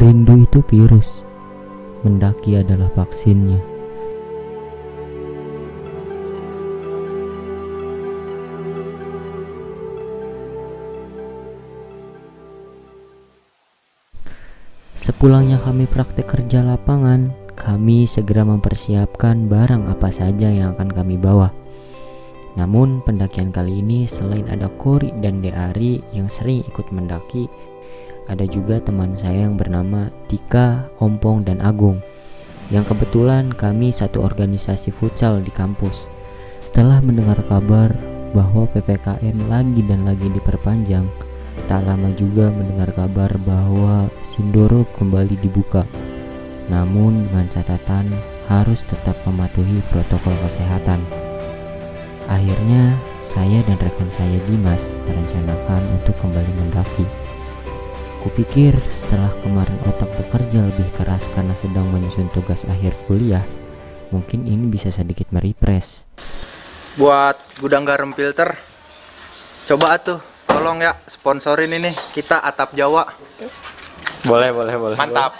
Rindu itu virus, mendaki adalah vaksinnya. Sepulangnya kami praktek kerja lapangan, kami segera mempersiapkan barang apa saja yang akan kami bawa. Namun pendakian kali ini selain ada Kori dan Deari yang sering ikut mendaki, ada juga teman saya yang bernama Tika, Ompong, dan Agung, yang kebetulan kami satu organisasi futsal di kampus. Setelah mendengar kabar bahwa PPKM lagi dan lagi diperpanjang, tak lama juga mendengar kabar bahwa Sindoro kembali dibuka. Namun dengan catatan harus tetap mematuhi protokol kesehatan. Akhirnya saya dan rekan saya Dimas merencanakan untuk kembali mendaki. Kupikir setelah kemarin otak bekerja lebih keras karena sedang menyusun tugas akhir kuliah, mungkin ini bisa sedikit merefresh. Buat gudang garam filter, coba tuh tolong ya sponsorin ini kita Atap Jawa. Boleh. Mantap.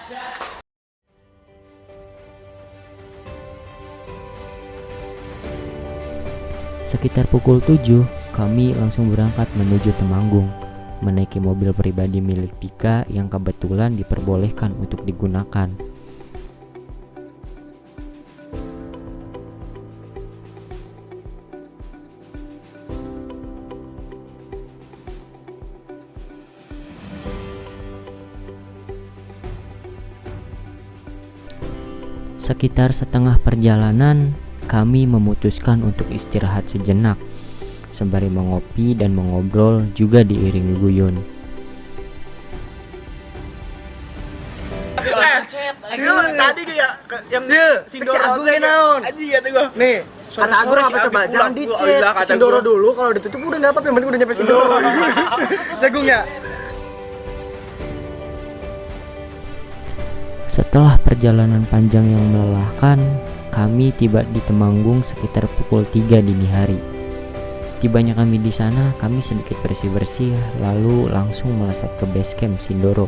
Sekitar pukul 7, kami langsung berangkat menuju Temanggung, menaiki mobil pribadi milik Dika yang kebetulan diperbolehkan untuk digunakan. Sekitar setengah perjalanan, kami memutuskan untuk istirahat sejenak, sembari mengopi dan mengobrol juga diiringi guyon. Tadi kayak yang Sindoro naon? Aji kata gua. Nih, kata Agung apa coba? Jangan dicet Sindoro dulu, kalau ditutup udah enggak apa-apa, yang penting udah nyampe Sindoro. Segung ya? Setelah perjalanan panjang yang melelahkan, kami tiba di Temanggung sekitar pukul 3 dini hari. Setibanya kami di sana, kami sedikit bersih-bersih, lalu langsung melesat ke base camp Sindoro.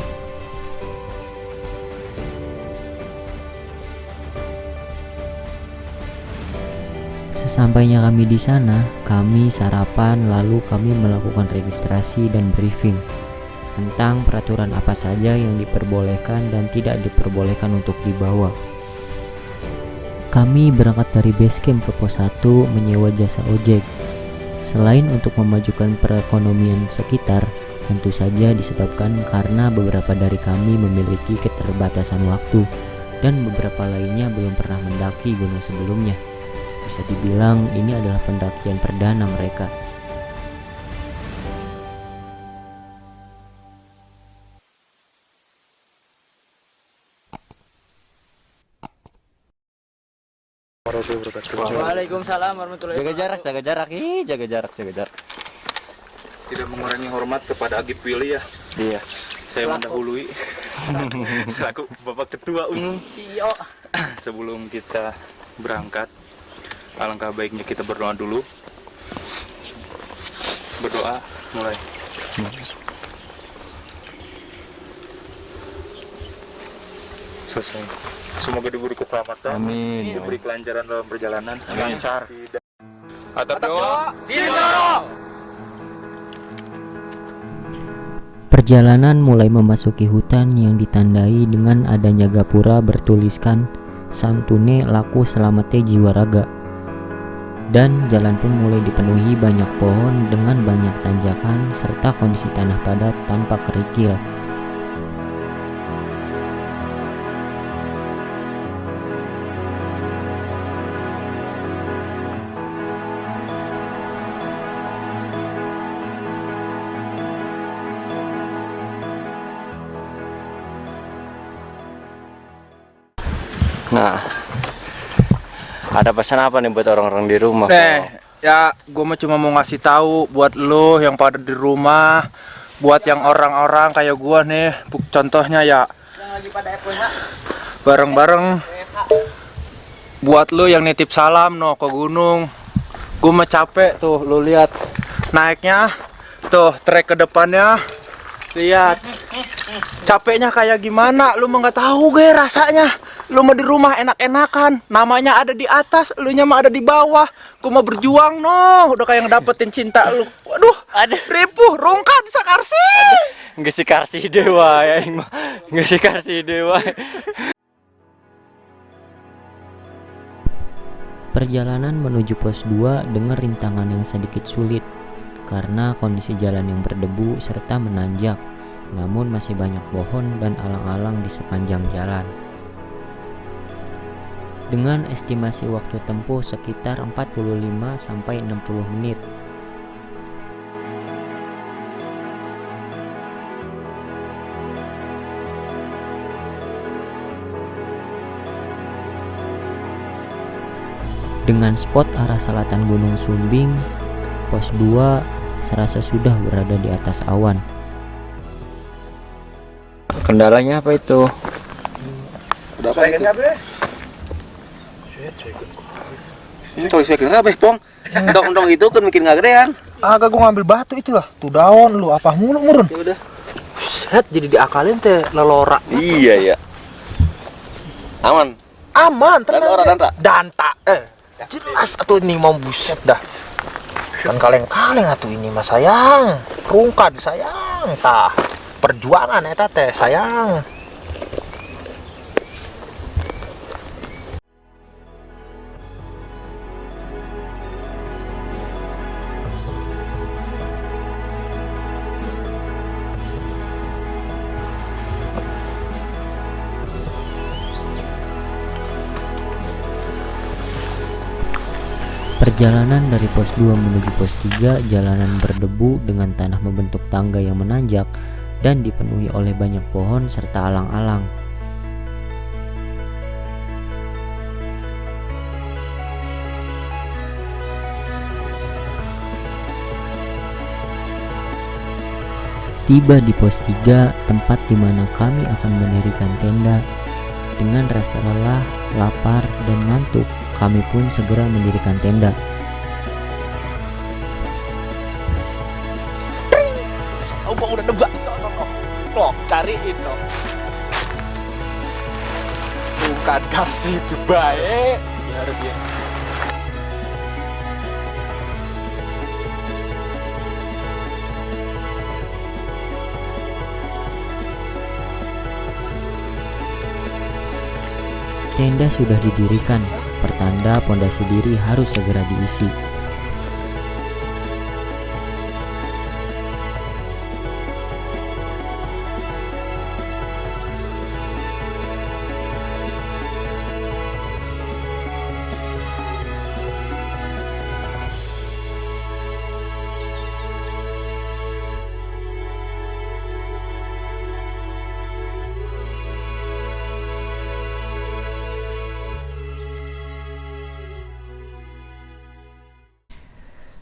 Sesampainya kami di sana, kami sarapan, lalu kami melakukan registrasi dan briefing tentang peraturan apa saja yang diperbolehkan dan tidak diperbolehkan untuk dibawa. Kami berangkat dari base camp ke pos 1 menyewa jasa ojek. Selain untuk memajukan perekonomian sekitar, tentu saja disebabkan karena beberapa dari kami memiliki keterbatasan waktu dan beberapa lainnya belum pernah mendaki gunung sebelumnya. Bisa dibilang ini adalah pendakian perdana mereka. Waalaikumsalam warahmatullahi wabarakatuh. Jaga jarak. Tidak mengurangi hormat kepada Agip Willy ya. Iya. Saya mendahului selaku Bapak Ketua Umum. Sebelum kita berangkat, alangkah baiknya kita berdoa dulu. Berdoa mulai. Selesai. Semoga diberi keselamatan. Amin. Diberi kelancaran dalam perjalanan. Lancar. Atap Jawa. Perjalanan mulai memasuki hutan yang ditandai dengan adanya gapura bertuliskan Santune laku selamate jiwa raga. Dan jalan pun mulai dipenuhi banyak pohon dengan banyak tanjakan serta kondisi tanah padat tanpa kerikil. Nah, ada pesan apa nih buat orang-orang di rumah? Ya gue cuma mau ngasih tahu buat lo yang pada di rumah, buat yang orang-orang kayak gue nih, contohnya ya bareng-bareng buat lo yang nitip salam ke gunung. Gue mah capek tuh, lo lihat naiknya tuh trek ke depannya Lihat. Capeknya kayak gimana? Lu mah nggak tahu gue rasanya. Lu mah di rumah enak-enakan. Namanya ada di atas, lu nya mah ada di bawah. Gua mah berjuang udah kayak ngedapetin cinta lu. Waduh, ripuh, rungkat sakarsi. Nggak sih kasih dewa ya, nggak sih kasih dewa. Perjalanan menuju pos 2 dengan rintangan yang sedikit sulit karena kondisi jalan yang berdebu serta menanjak, namun masih banyak pohon dan alang-alang di sepanjang jalan. Dengan estimasi waktu tempuh sekitar 45-60 menit. Dengan spot arah selatan Gunung Sumbing, pos 2 serasa sudah berada di atas awan. Kendalanya apa itu? Udah apa ini apa? Kalau saya kira apa, Pong? Dong itu kan bikin nggak gedean. Agak gua ngambil batu itu lah. Tuh daun lu apa mulu murun. Ya udah. Set jadi diakalin teh lelora. Iya ya. Aman. Aman, tenang. Danta. Danta. Jelas atuh ini mau buset dah. Kan kaleng-kaleng atuh ini mah sayang. Rungkat sayang tah. Perjuangan eta teh sayang. Perjalanan dari pos 2 menuju pos 3 jalanan berdebu dengan tanah membentuk tangga yang menanjak dan dipenuhi oleh banyak pohon serta alang-alang. Tiba di pos 3, tempat di mana kami akan mendirikan tenda. Dengan rasa lelah, lapar, dan ngantuk, kami pun segera mendirikan tenda. Bang udah nebak sono. Loh, cari itu. Bukan kasih itu baik. Biar dia. Tenda sudah didirikan, pertanda pondasi diri harus segera diisi.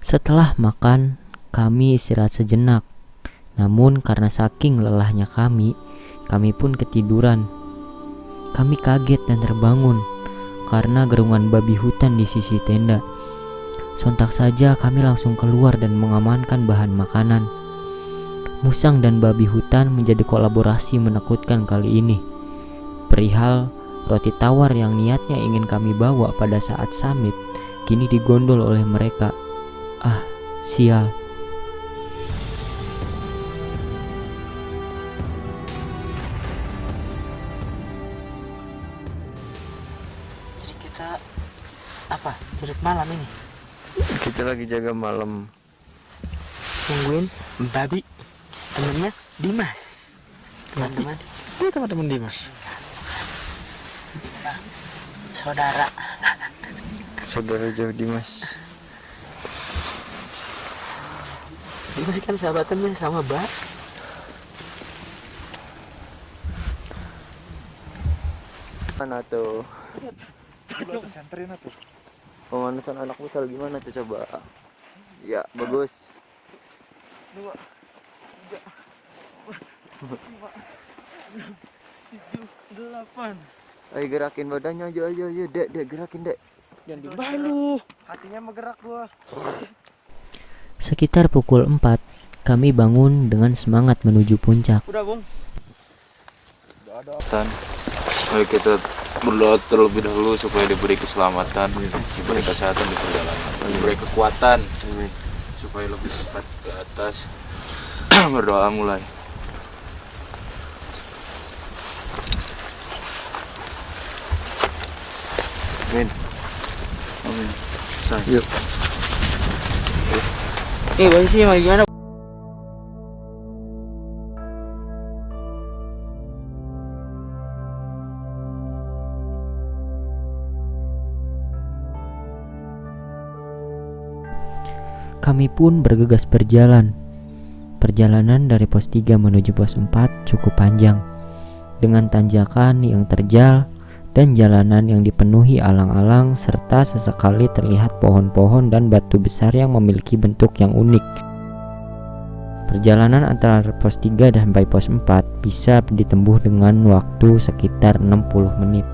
Setelah makan, kami istirahat sejenak. Namun karena saking lelahnya kami pun ketiduran. Kami kaget dan terbangun karena gerungan babi hutan di sisi tenda. Sontak saja kami langsung keluar dan mengamankan bahan makanan. Musang dan babi hutan menjadi kolaborasi menakutkan kali ini. Perihal roti tawar yang niatnya ingin kami bawa pada saat summit, kini digondol oleh mereka. Ah, sial. Jadi kita apa? Cerit malam ini. Kita lagi jaga malam. Tungguin babi temennya Dimas. Teman-teman. Ini teman-teman Dimas. Saudara. Saudara jauh Dimas. Dimas kan sahabatannya sama Mbak. Mana tuh? Senterin atuh. Pemanasan anak musal gimana tuh coba? Ya, bagus. 2 3 4 5 6 7 8. Ayo gerakin badannya ayo, Dek, gerakin, Dek. Jangan dibalu. Hatinya bergerak gua. Sekitar pukul 4, kami bangun dengan semangat menuju puncak. Udah, Bung. Mari kita berdoa terlebih dahulu supaya diberi keselamatan, diberi kesehatan di perjalanan, diberi kekuatan supaya lebih cepat ke atas. Berdoa mulai. Amin. Amin. Yuk. Posisi gimana? Kami pun bergegas berjalan. Perjalanan dari pos 3 menuju pos 4 cukup panjang, dengan tanjakan yang terjal dan jalanan yang dipenuhi alang-alang serta sesekali terlihat pohon-pohon dan batu besar yang memiliki bentuk yang unik. Perjalanan antara pos 3 dan sampai pos 4 bisa ditempuh dengan waktu sekitar 60 menit.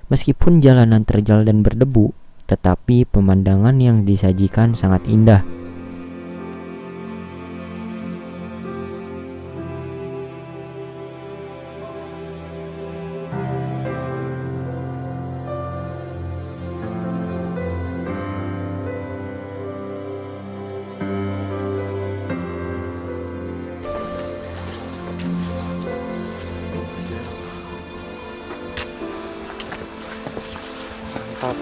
Meskipun jalanan terjal dan berdebu, tetapi pemandangan yang disajikan sangat indah. Mantap.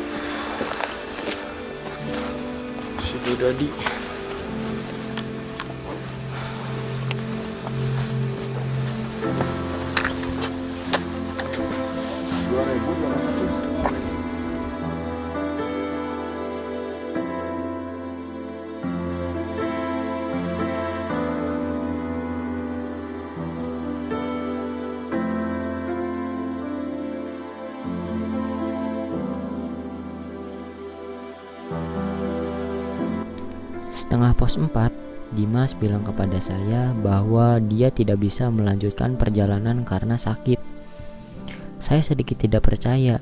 Si Dodi. Setengah pos 4, Dimas bilang kepada saya bahwa dia tidak bisa melanjutkan perjalanan karena sakit. Saya sedikit tidak percaya,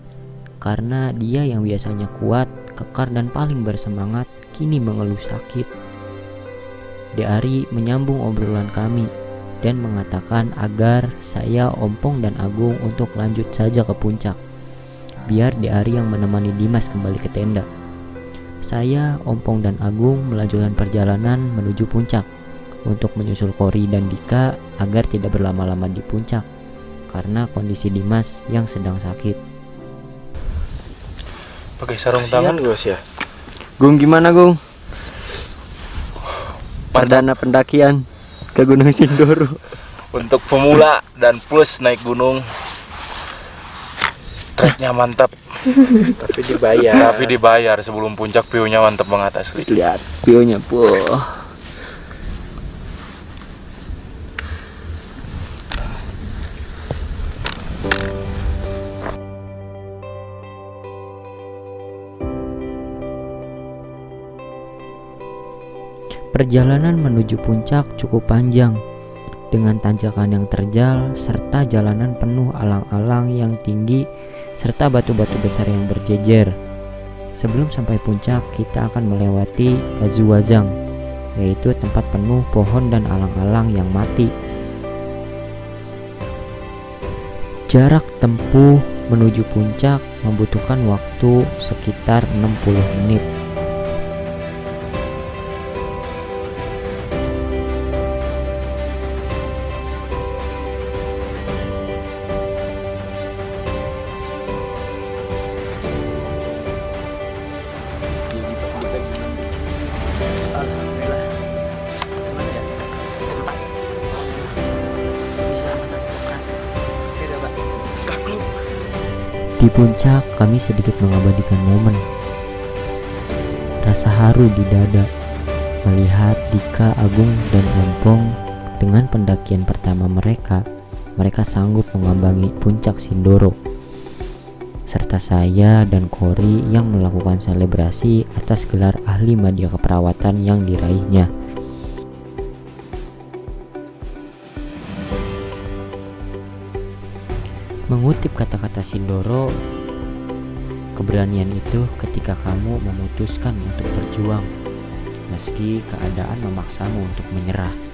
karena dia yang biasanya kuat, kekar dan paling bersemangat, kini mengeluh sakit. Deari menyambung obrolan kami dan mengatakan agar saya, Ompong dan Agung untuk lanjut saja ke puncak, biar Deari yang menemani Dimas kembali ke tenda. Saya, Ompong dan Agung melanjutkan perjalanan menuju puncak untuk menyusul Kori dan Dika agar tidak berlama-lama di puncak karena kondisi Dimas yang sedang sakit. Pakai sarung tangan gue sih ya. Gung, gimana Gung? Perdana pendakian ke Gunung Sindoro. Untuk pemula dan plus naik gunung, treknya mantap. Tapi dibayar sebelum puncak. View-nya mantap banget asli. Lihat view-nya, Perjalanan menuju puncak cukup panjang, dengan tanjakan yang terjal serta jalanan penuh alang-alang yang tinggi serta batu-batu besar yang berjejer. Sebelum sampai puncak, kita akan melewati Kazuwazang, yaitu tempat penuh pohon dan alang-alang yang mati. Jarak tempuh menuju puncak membutuhkan waktu sekitar 60 menit. Di puncak kami sedikit mengabadikan momen. Rasa haru di dada melihat Dika, Agung, dan Ompong dengan pendakian pertama mereka sanggup mengambangi puncak Sindoro. serta saya dan Kori yang melakukan selebrasi atas gelar ahli media keperawatan yang diraihnya. Mengutip kata-kata Sindoro, keberanian itu ketika kamu memutuskan untuk berjuang meski keadaan memaksamu untuk menyerah.